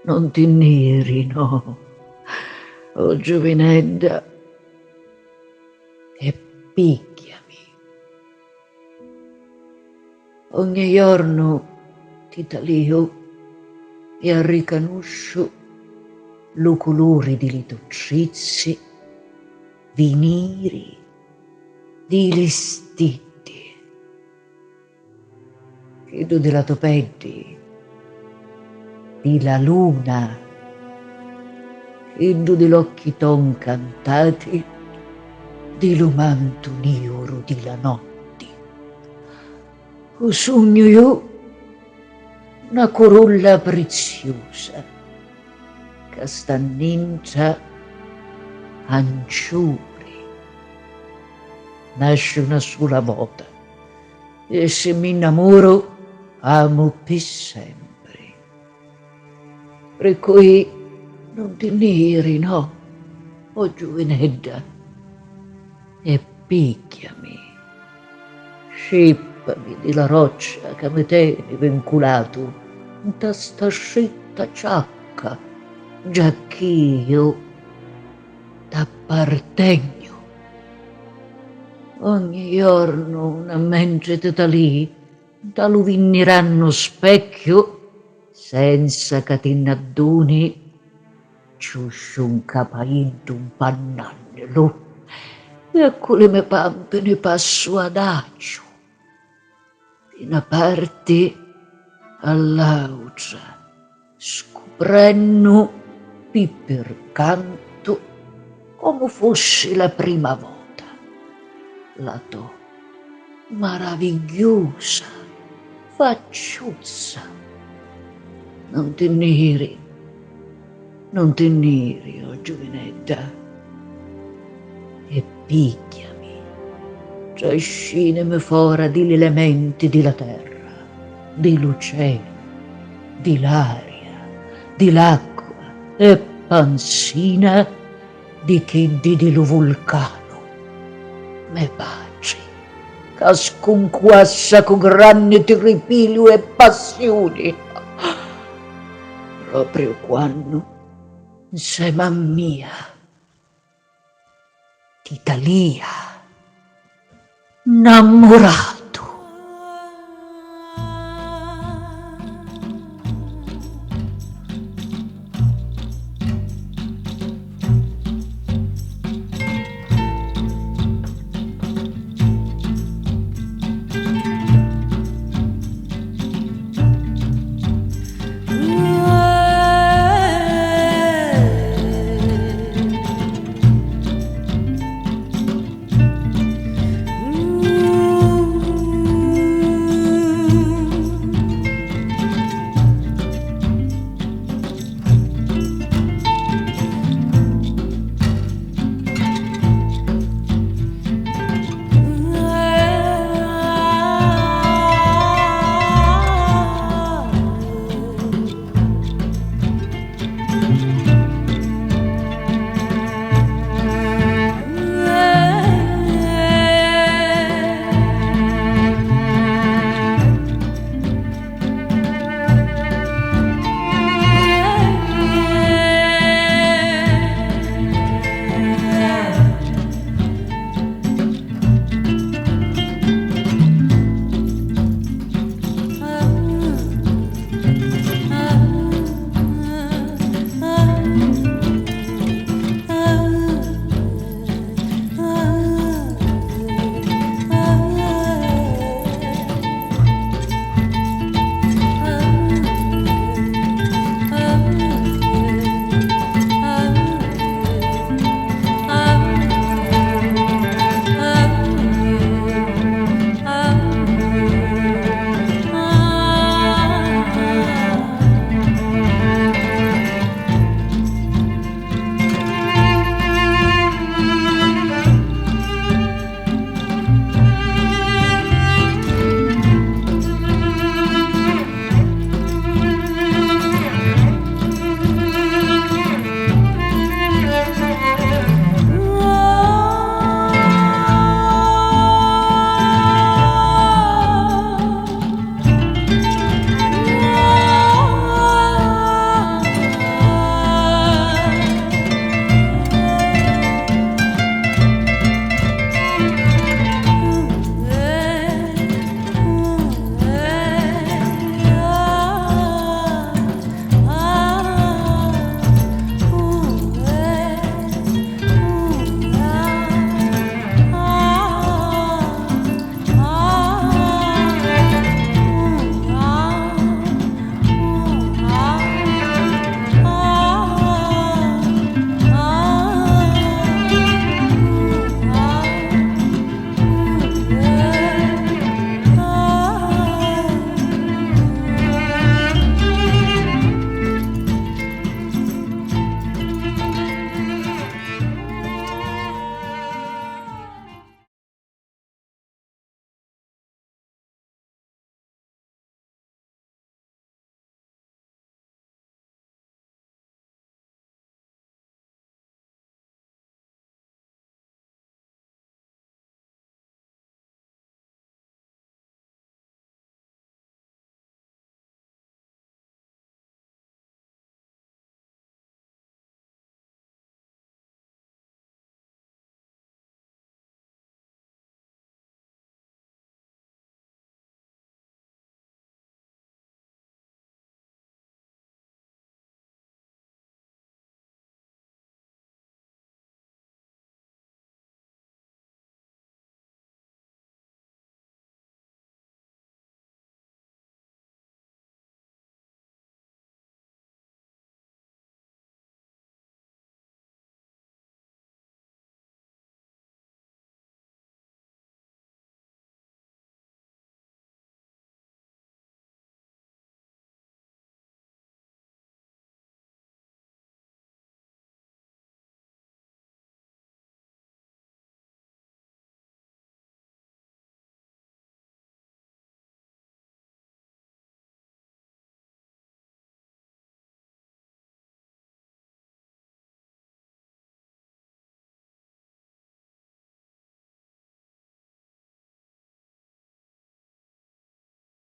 non ti neri, no, oh giovinedda, e picchiami. Ogni giorno ti talio e arricanuscio lo colore di li toccizi, viniri, di listiti, chiedo della topeddi, di la luna, chiedo dell'occhi ton cantati, di lo manto nero di la notte. O sogno io una corolla preziosa, castannincia anciuri. Nasce una sola volta e se mi innamoro amo per sempre. Per cui non ti neri, no, o giovinedda, e picchiami, scippami di la roccia che mi tieni vinculato in sta scitta ciacca, giacch'io t'appartegno. Ogni giorno una mente di talì, da lo viniranno specchio, senza che ti n'adduni, ciuscio un capaito un pannello, e con le mie pampe ne passo adagio, di una parte all'altra, scoprendo per canto come fosse la prima volta. La tua meravigliosa facciuzza. Non ti neri, non ti neri, oh giovinetta, e picchiami, trascinami fuori degli elementi della terra, dell'oceano, dell'aria, dell'acqua e pansina di chiddi dello vulcano. Me pace, che sconquassa con grande tripilio e passioni, proprio quando, insieme a mia, ti talia, innamorata.